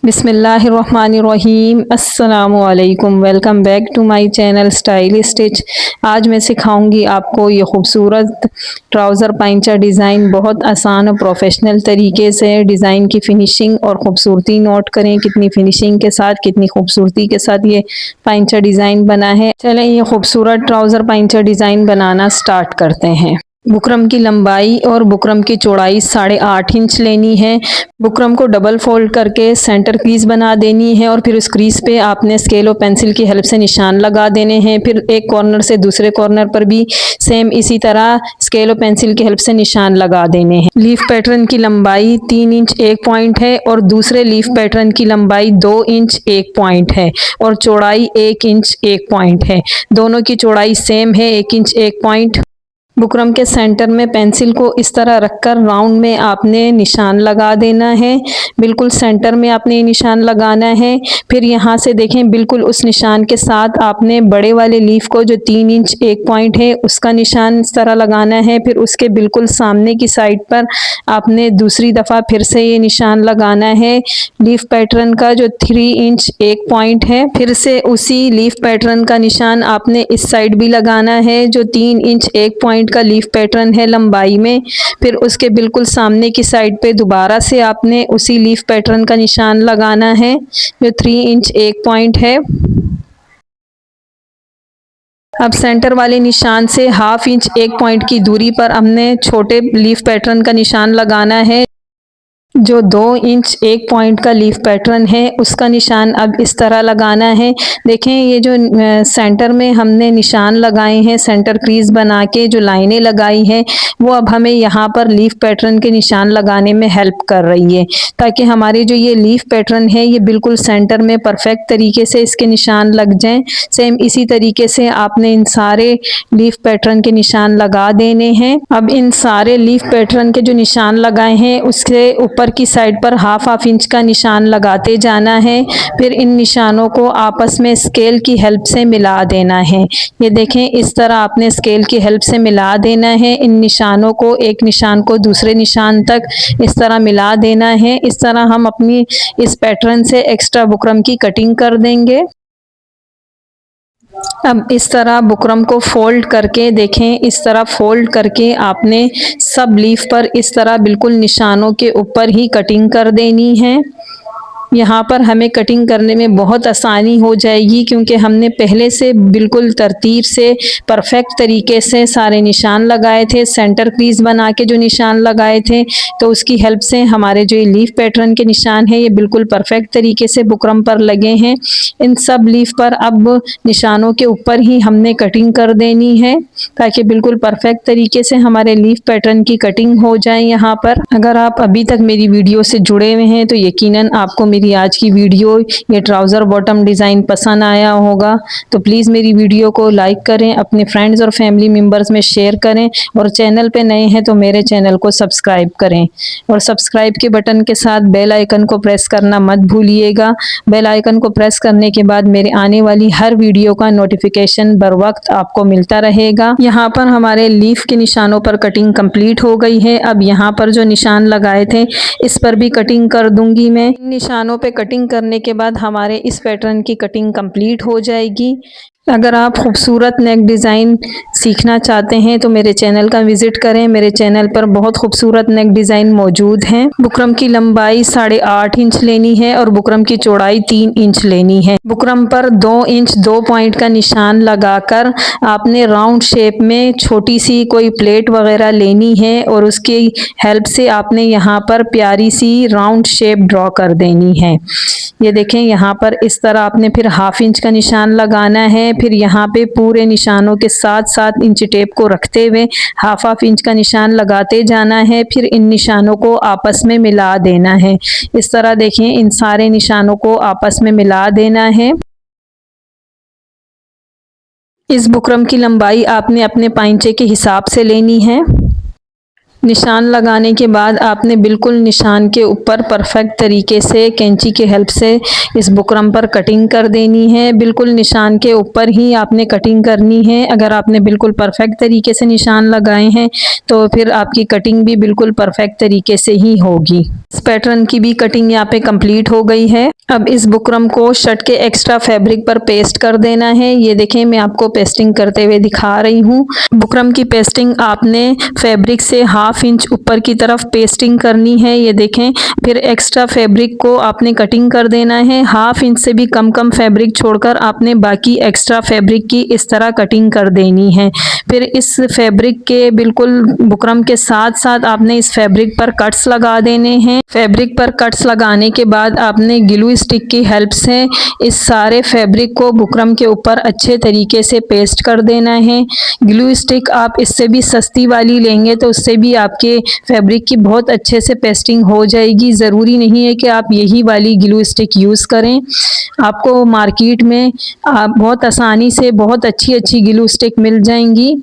बिस्मिल्लाहिर्रहमानिर्रहीम अस्सलामुअलैकुम। Welcome back to my channel Style Stitch. आज मैं सिखाऊंगी आपको ये खूबसूरत ट्राउज़र पाइंचा डिज़ाइन। बहुत आसान और प्रोफेशनल तरीके से डिज़ाइन की फिनिशिंग और ख़ूबसूरती नोट करें, कितनी फिनिशिंग के साथ, कितनी खूबसूरती के साथ ये पाइंचा डिज़ाइन बना है। चलें ये खूबसूरत ट्राउज़र पाइंचा डिज़ाइन बनाना स्टार्ट करते हैं। बुकरम की लंबाई और बुकरम की चौड़ाई 8.5 इंच लेनी है। बुकरम को डबल फोल्ड करके सेंटर क्रीज बना देनी है और फिर उस क्रीज पे आपने स्केल और पेंसिल की हेल्प से निशान लगा देने हैं। फिर एक कॉर्नर से दूसरे कॉर्नर पर भी सेम इसी तरह स्केल और पेंसिल की हेल्प से निशान लगा देने हैं। लीफ पैटर्न की लंबाई 3 इंच 1 पॉइंट है और दूसरे लीफ पैटर्न की लंबाई 2 इंच 1 पॉइंट है और चौड़ाई 1 इंच 1 पॉइंट है। दोनों की चौड़ाई सेम है, 1 इंच 1 पॉइंट। बुकरम के सेंटर में पेंसिल को इस तरह रखकर राउंड में आपने निशान लगा देना है। बिल्कुल सेंटर में आपने निशान लगाना है। फिर यहाँ से देखें, बिल्कुल उस निशान के साथ आपने बड़े वाले लीफ को जो 3 इंच 1 पॉइंट है उसका निशान इस तरह लगाना है। फिर उसके बिल्कुल सामने की साइड पर आपने दूसरी दफ़ा फिर से ये निशान लगाना है लीफ पैटर्न का जो 3 इंच 1 पॉइंट है। फिर से उसी लीफ पैटर्न का निशान आपने इस साइड भी लगाना है जो 3 इंच 1 पॉइंट का लीफ पैटर्न है लंबाई में। फिर उसके बिल्कुल सामने की साइड पे दोबारा से आपने उसी लीफ पैटर्न का निशान लगाना है जो 3 इंच 1 पॉइंट है। अब सेंटर वाले निशान से 1/2 इंच 1 पॉइंट की दूरी पर हमने छोटे लीफ पैटर्न का निशान लगाना है। जो 2 इंच 1 पॉइंट का लीफ पैटर्न है उसका निशान अब इस तरह लगाना है। देखें ये जो सेंटर में हमने निशान लगाए हैं, सेंटर क्रीज बना के जो लाइनें लगाई हैं वो अब हमें यहाँ पर लीफ पैटर्न के निशान लगाने में हेल्प कर रही है, ताकि हमारे जो ये लीफ पैटर्न है ये बिल्कुल सेंटर में परफेक्ट तरीके से इसके निशान लग जाएं। सेम इसी तरीके से आपने इन सारे लीफ पैटर्न के निशान लगा देने हैं। अब इन सारे लीफ पैटर्न के जो निशान लगाए हैं उसके ऊपर की साइड पर 1/2 इंच का निशान लगाते जाना है। फिर इन निशानों को आपस में स्केल की हेल्प से मिला देना है। ये देखें, इस तरह आपने स्केल की हेल्प से मिला देना है। इन निशानों को, एक निशान को दूसरे निशान तक इस तरह मिला देना है। इस तरह हम अपनी इस पैटर्न से एक्स्ट्रा बुकरम की कटिंग कर देंगे। अब इस तरह बुकरम को फोल्ड करके देखें, इस तरह फोल्ड करके आपने सब लीफ पर इस तरह बिल्कुल निशानों के ऊपर ही कटिंग कर देनी है। यहाँ पर हमें कटिंग करने में बहुत आसानी हो जाएगी क्योंकि हमने पहले से बिल्कुल तरतीब से परफेक्ट तरीके से सारे निशान लगाए थे, सेंटर क्रीज बना के जो निशान लगाए थे, तो उसकी हेल्प से हमारे जो ये लीफ पैटर्न के निशान हैं ये बिल्कुल परफेक्ट तरीके से बुकरम पर लगे हैं। इन सब लीफ पर अब निशानों के ऊपर ही हमने कटिंग कर देनी है ताकि बिल्कुल परफेक्ट तरीके से हमारे लीफ पैटर्न की कटिंग हो जाए। यहाँ पर अगर आप अभी तक मेरी वीडियो से जुड़े हुए हैं तो यकीनन आपको मेरी आज की वीडियो ये ट्राउज़र बॉटम डिज़ाइन पसंद आया होगा। तो प्लीज़ मेरी वीडियो को लाइक करें, अपने फ्रेंड्स और फैमिली मेम्बर्स में शेयर करें और चैनल पे नए हैं तो मेरे चैनल को सब्सक्राइब करें और सब्सक्राइब के बटन के साथ बेल आइकन को प्रेस करना मत भूलिएगा। बेल आइकन को प्रेस करने के बाद मेरे आने वाली हर वीडियो का नोटिफिकेशन बर वक्त आपको मिलता रहेगा। यहाँ पर हमारे लीफ के निशानों पर कटिंग कंप्लीट हो गई है। अब यहाँ पर जो निशान लगाए थे इस पर भी कटिंग कर दूंगी मैं। निशानों पे कटिंग करने के बाद हमारे इस पैटर्न की कटिंग कंप्लीट हो जाएगी। अगर आप खूबसूरत नेक डिज़ाइन सीखना चाहते हैं तो मेरे चैनल का विज़िट करें। मेरे चैनल पर बहुत खूबसूरत नेक डिज़ाइन मौजूद हैं। बुकरम की लंबाई 8.5 इंच लेनी है और बुकरम की चौड़ाई 3 इंच लेनी है। बुकरम पर 2 इंच 2 पॉइंट का निशान लगाकर आपने राउंड शेप में छोटी सी कोई प्लेट वगैरह लेनी है और उसकी हेल्प से आपने यहाँ पर प्यारी सी राउंड शेप ड्रॉ कर देनी है। ये देखें, यहाँ पर इस तरह आपने फिर 1/2 इंच का निशान लगाना है। फिर यहाँ पे पूरे निशानों के साथ साथ इंच टेप को रखते हुए 1/2 इंच का निशान लगाते जाना है। फिर इन निशानों को आपस में मिला देना है। इस तरह देखें, इन सारे निशानों को आपस में मिला देना है। इस बुकरम की लंबाई आपने अपने पाइंचे के हिसाब से लेनी है। निशान लगाने के बाद आपने बिल्कुल निशान के ऊपर परफेक्ट तरीके से कैंची के हेल्प से इस बुकरम पर कटिंग कर देनी है। बिल्कुल निशान के ऊपर ही आपने कटिंग करनी है। अगर आपने बिल्कुल परफेक्ट तरीके से निशान लगाए हैं तो फिर आपकी कटिंग भी बिल्कुल परफेक्ट तरीके से ही होगी। इस पैटर्न की भी कटिंग यहाँ पे कंप्लीट हो गई है। अब इस बुकरम को शर्ट के एक्स्ट्रा फैब्रिक पर पेस्ट कर देना है। ये देखें, मैं आपको पेस्टिंग करते हुए दिखा रही हूँ। बुकरम की पेस्टिंग आपने फैब्रिक से 1/2 इंच ऊपर की तरफ पेस्टिंग करनी है। ये देखें, फिर एक्स्ट्रा फैब्रिक को आपने कटिंग कर देना है। 1/2 इंच से भी कम फैब्रिक छोड़कर आपने बाकी एक्स्ट्रा फैब्रिक की इस तरह कटिंग कर देनी है। फिर इस फैब्रिक के बिल्कुल बुकरम के साथ साथ आपने इस फैब्रिक पर कट्स लगा देने हैं। फैब्रिक पर कट्स लगाने के बाद आपने ग्लू स्टिक की हेल्प से इस सारे फैब्रिक को बुकरम के ऊपर अच्छे तरीके से पेस्ट कर देना है। ग्लू स्टिक आप इससे भी सस्ती वाली लेंगे तो उससे भी आपके फैब्रिक की बहुत अच्छे से पेस्टिंग हो जाएगी। ज़रूरी नहीं है कि आप यही वाली ग्लू स्टिक यूज़ करें। आपको मार्केट में बहुत आसानी से बहुत अच्छी ग्लू स्टिक मिल जाएंगी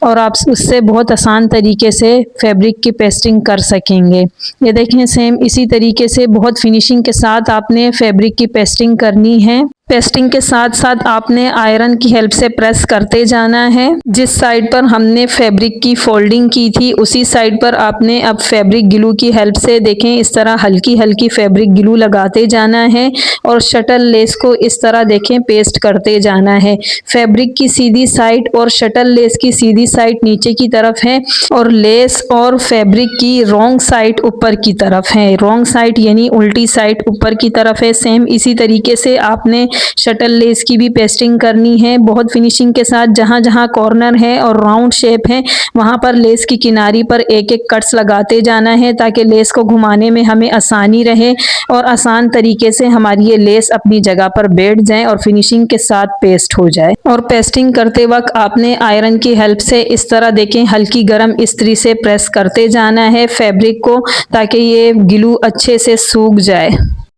और आप उससे बहुत आसान तरीके से फैब्रिक की पेस्टिंग कर सकेंगे। ये देखें, सेम इसी तरीके से बहुत फिनिशिंग के साथ आपने फैब्रिक की पेस्टिंग करनी है। पेस्टिंग के साथ साथ आपने आयरन की हेल्प से प्रेस करते जाना है। जिस साइड पर हमने फैब्रिक की फोल्डिंग की थी उसी साइड पर आपने अब फैब्रिक ग्लू की हेल्प से देखें इस तरह हल्की फैब्रिक ग्लू लगाते जाना है और शटल लेस को इस तरह देखें पेस्ट करते जाना है। फैब्रिक की सीधी साइड और शटल लेस की सीधी साइड नीचे की तरफ है और लेस और फैब्रिक की रॉन्ग साइड ऊपर की तरफ है। रॉन्ग साइड यानी उल्टी साइड ऊपर की तरफ है। सेम इसी तरीके से आपने शटल लेस की भी पेस्टिंग करनी है बहुत फिनिशिंग के साथ। जहां जहां कॉर्नर है और राउंड शेप है वहां पर लेस की किनारी पर एक कट्स लगाते जाना है ताकि लेस को घुमाने में हमें आसानी रहे और आसान तरीके से हमारी ये लेस अपनी जगह पर बैठ जाए और फिनिशिंग के साथ पेस्ट हो जाए। और पेस्टिंग करते वक्त आपने आयरन की हेल्प से इस तरह देखें हल्की गर्म इस्त्री से प्रेस करते जाना है फैब्रिक को ताकि ये ग्लू अच्छे से सूख जाए।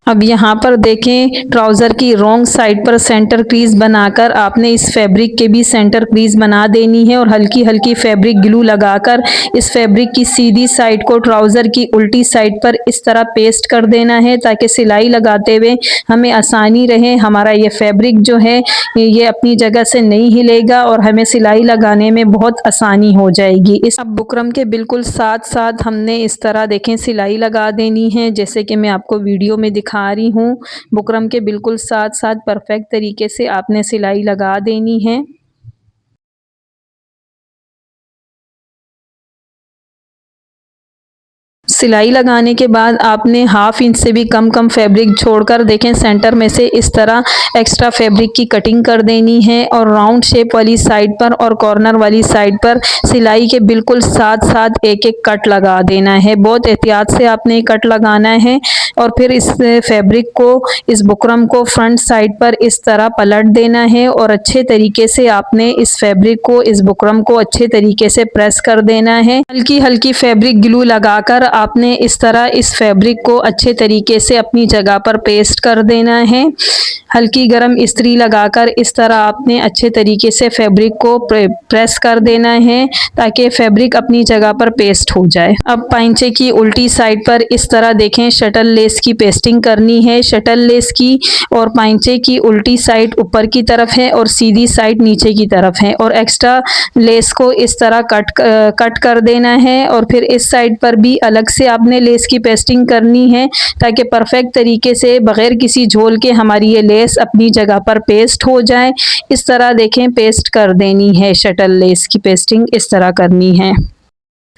अब यहाँ पर देखें ट्राउज़र की रॉन्ग साइड पर सेंटर क्रीज बनाकर आपने इस फैब्रिक के भी सेंटर क्रीज बना देनी है और हल्की फैब्रिक ग्लू लगाकर इस फैब्रिक की सीधी साइड को ट्राउज़र की उल्टी साइड पर इस तरह पेस्ट कर देना है ताकि सिलाई लगाते हुए हमें आसानी रहे। हमारा ये फैब्रिक जो है ये अपनी जगह से नहीं हिलेगा और हमें सिलाई लगाने में बहुत आसानी हो जाएगी। इस अब बुकरम के बिल्कुल साथ साथ हमने इस तरह देखें सिलाई लगा देनी है जैसे कि मैं आपको वीडियो में दिखा रही हूँ। बुकरम के बिल्कुल साथ साथ परफेक्ट तरीके से आपने सिलाई लगा देनी है। सिलाई लगाने के बाद आपने 1/2 इंच से भी कम फैब्रिक छोड़कर देखें सेंटर में से इस तरह एक्स्ट्रा फैब्रिक की कटिंग कर देनी है और राउंड शेप वाली साइड पर और कॉर्नर वाली साइड पर सिलाई के बिल्कुल साथ साथ एक कट लगा देना है। बहुत एहतियात से आपने कट लगाना है और फिर इस फैब्रिक को इस बुकरम को फ्रंट साइड पर इस तरह पलट देना है और अच्छे तरीके से आपने इस फैब्रिक को इस बुकरम को अच्छे तरीके से प्रेस कर देना है। हल्की फैब्रिक ग्लू लगाकर आपने इस तरह इस फैब्रिक को अच्छे तरीके से अपनी जगह पर पेस्ट कर देना है। हल्की गर्म इस्त्री लगाकर इस तरह आपने अच्छे तरीके से फैब्रिक को प्रेस कर देना है ताकि फैब्रिक अपनी जगह पर पेस्ट हो जाए। अब पाइंचे की उल्टी साइड पर इस तरह देखें शटल लेस की पेस्टिंग करनी है। शटल लेस की और पाइंचे की उल्टी साइड ऊपर की तरफ है और सीधी साइड नीचे की तरफ है और एक्स्ट्रा लेस को इस तरह कट कर देना है और फिर इस साइड पर भी अलग से आपने लेस की पेस्टिंग करनी है ताकि परफेक्ट तरीके से बगैर किसी झोल के हमारी ये लेस अपनी जगह पर पेस्ट हो जाए। इस तरह देखें पेस्ट कर देनी है। शटल लेस की पेस्टिंग इस तरह करनी है।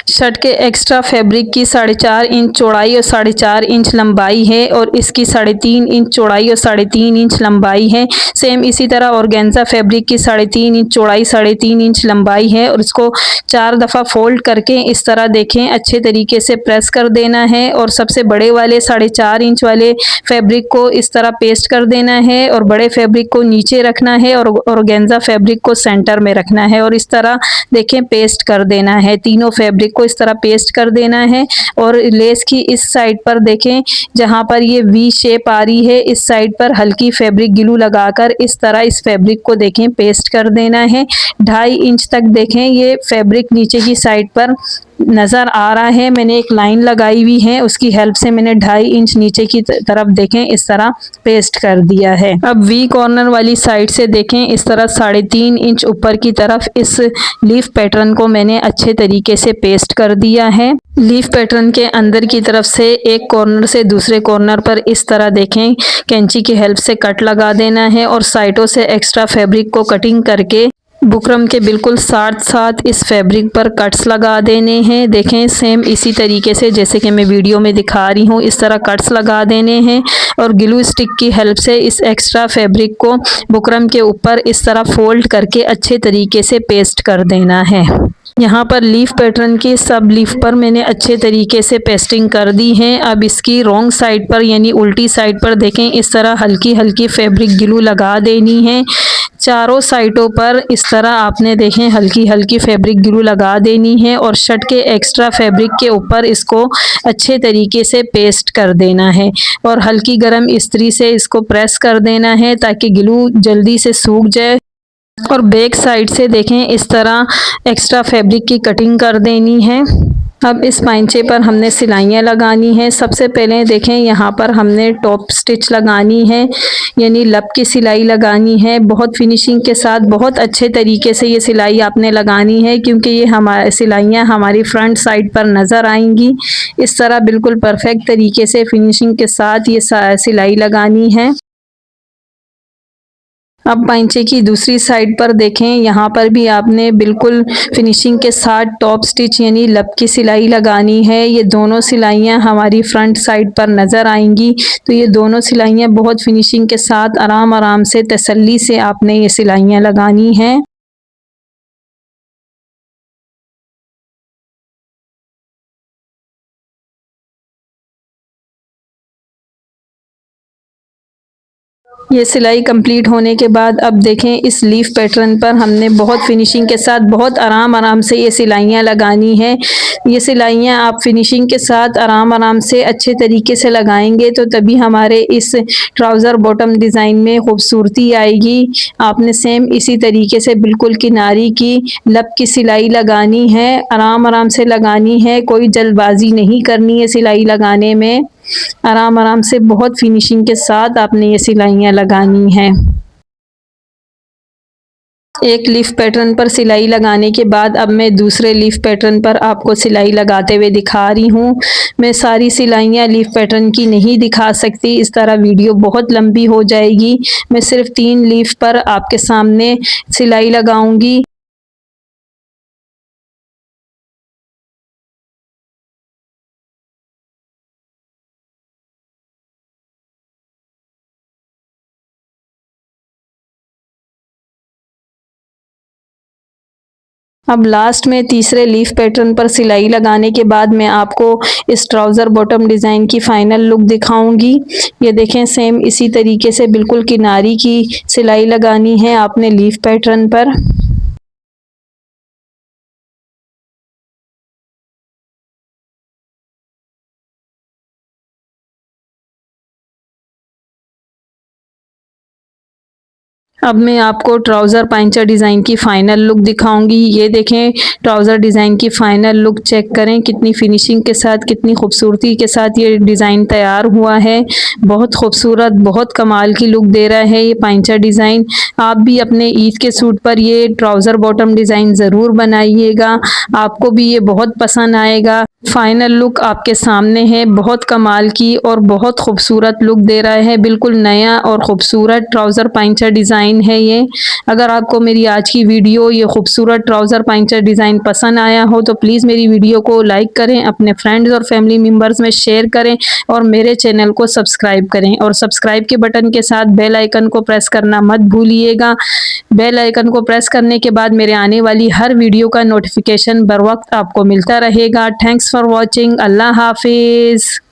शर्ट के एक्स्ट्रा फैब्रिक की 4.5 इंच चौड़ाई और 4.5 इंच लंबाई है और इसकी 3.5 इंच चौड़ाई और 3.5 इंच लंबाई है। सेम इसी तरह ऑर्गेन्जा फैब्रिक की 3.5 इंच चौड़ाई 3.5 इंच लंबाई है और इसको 4 दफ़ा फोल्ड करके इस तरह देखें अच्छे तरीके से प्रेस कर देना है और सबसे बड़े वाले 4.5 इंच वाले फैब्रिक को इस तरह पेस्ट कर देना है और बड़े फैब्रिक को नीचे रखना है और ऑर्गेन्जा फैब्रिक को सेंटर में रखना है और इस तरह देखें पेस्ट कर देना है। तीनों फैब्रिक को इस तरह पेस्ट कर देना है और लेस की इस साइड पर देखें जहां पर ये वी शेप आ रही है इस साइड पर हल्की फैब्रिक ग्लू लगाकर इस तरह इस फैब्रिक को देखें पेस्ट कर देना है। 2.5 इंच तक देखें ये फैब्रिक नीचे की साइड पर नज़र आ रहा है, मैंने एक लाइन लगाई हुई है, उसकी हेल्प से मैंने 2.5 इंच नीचे की तरफ देखें इस तरह पेस्ट कर दिया है। अब वी कॉर्नर वाली साइड से देखें इस तरह 3.5 इंच ऊपर की तरफ इस लीफ पैटर्न को मैंने अच्छे तरीके से पेस्ट कर दिया है। लीफ पैटर्न के अंदर की तरफ से एक कॉर्नर से दूसरे कॉर्नर पर इस तरह देखें कैंची की हेल्प से कट लगा देना है और साइडों से एक्स्ट्रा फैब्रिक को कटिंग करके बुकरम के बिल्कुल साथ साथ इस फैब्रिक पर कट्स लगा देने हैं। देखें सेम इसी तरीके से जैसे कि मैं वीडियो में दिखा रही हूँ, इस तरह कट्स लगा देने हैं और ग्लू स्टिक की हेल्प से इस एक्स्ट्रा फैब्रिक को बुकरम के ऊपर इस तरह फोल्ड करके अच्छे तरीके से पेस्ट कर देना है। यहाँ पर लीफ पैटर्न की सब लीफ पर मैंने अच्छे तरीके से पेस्टिंग कर दी है। अब इसकी रॉन्ग साइड पर यानी उल्टी साइड पर देखें इस तरह हल्की हल्की फैब्रिक ग्लू लगा देनी है। चारों साइडों पर इस तरह आपने देखें हल्की हल्की फैब्रिक ग्लू लगा देनी है और शर्ट के एक्स्ट्रा फैब्रिक के ऊपर इसको अच्छे तरीके से पेस्ट कर देना है और हल्की गर्म इस्त्री से इसको प्रेस कर देना है ताकि ग्लू जल्दी से सूख जाए। और बैक साइड से देखें इस तरह एक्स्ट्रा फैब्रिक की कटिंग कर देनी है। अब इस पाइंचे पर हमने सिलाइयाँ लगानी है। सबसे पहले देखें यहाँ पर हमने टॉप स्टिच लगानी है यानी लब की सिलाई लगानी है। बहुत फिनिशिंग के साथ बहुत अच्छे तरीके से ये सिलाई आपने लगानी है क्योंकि ये हमारी सिलाइयाँ हमारी फ्रंट साइड पर नज़र आएंगी। इस तरह बिल्कुल परफेक्ट तरीके से फिनिशिंग के साथ ये सिलाई लगानी है। अब पाइंचे की दूसरी साइड पर देखें यहाँ पर भी आपने बिल्कुल फिनिशिंग के साथ टॉप स्टिच यानी लब की सिलाई लगानी है। ये दोनों सिलाइयाँ हमारी फ्रंट साइड पर नज़र आएंगी तो ये दोनों सिलाइयाँ बहुत फिनिशिंग के साथ आराम आराम से तसल्ली से आपने ये सिलाइयाँ लगानी हैं। ये सिलाई कंप्लीट होने के बाद अब देखें इस लीफ पैटर्न पर हमने बहुत फिनिशिंग के साथ बहुत आराम आराम से ये सिलाइयाँ लगानी है। ये सिलाइयाँ आप फिनिशिंग के साथ आराम आराम से अच्छे तरीके से लगाएंगे तो तभी हमारे इस ट्राउज़र बॉटम डिज़ाइन में खूबसूरती आएगी। आपने सेम इसी तरीके से बिल्कुल किनारी की लब की सिलाई लगानी है, आराम आराम से लगानी है, कोई जल्दबाजी नहीं करनी है सिलाई लगाने में। आराम आराम से बहुत फिनिशिंग के साथ आपने ये सिलाइयाँ लगानी हैं। एक लीफ पैटर्न पर सिलाई लगाने के बाद अब मैं दूसरे लीफ पैटर्न पर आपको सिलाई लगाते हुए दिखा रही हूँ। मैं सारी सिलाइयाँ लीफ पैटर्न की नहीं दिखा सकती, इस तरह वीडियो बहुत लंबी हो जाएगी। मैं सिर्फ 3 लीफ पर आपके सामने सिलाई लगाऊंगी। अब लास्ट में तीसरे लीफ पैटर्न पर सिलाई लगाने के बाद मैं आपको इस ट्राउज़र बॉटम डिज़ाइन की फ़ाइनल लुक दिखाऊंगी। ये देखें सेम इसी तरीके से बिल्कुल किनारी की सिलाई लगानी है आपने लीफ पैटर्न पर। अब मैं आपको ट्राउज़र पाइंचा डिज़ाइन की फ़ाइनल लुक दिखाऊंगी। ये देखें ट्राउज़र डिज़ाइन की फ़ाइनल लुक चेक करें कितनी फिनिशिंग के साथ कितनी खूबसूरती के साथ ये डिज़ाइन तैयार हुआ है। बहुत खूबसूरत बहुत कमाल की लुक दे रहा है ये पाइंचा डिज़ाइन। आप भी अपने ईद के सूट पर ये ट्राउज़र बॉटम डिज़ाइन ज़रूर बनाइएगा, आपको भी ये बहुत पसंद आएगा। फाइनल लुक आपके सामने है, बहुत कमाल की और बहुत खूबसूरत लुक दे रहा है। बिल्कुल नया और ख़ूबसूरत ट्राउज़र पाइंचा डिज़ाइन है ये। अगर आपको मेरी आज की वीडियो ये खूबसूरत ट्राउज़र पाइंचा डिज़ाइन पसंद आया हो तो प्लीज़ मेरी वीडियो को लाइक करें, अपने फ्रेंड्स और फैमिली मेम्बर्स में शेयर करें और मेरे चैनल को सब्सक्राइब करें और सब्सक्राइब के बटन के साथ बेल आइकन को प्रेस करना मत भूलिएगा। बेल आइकन को प्रेस करने के बाद मेरे आने वाली हर वीडियो का नोटिफिकेशन बर वक्त आपको मिलता रहेगा। Thanks for watching. अल्लाह हाफिज़।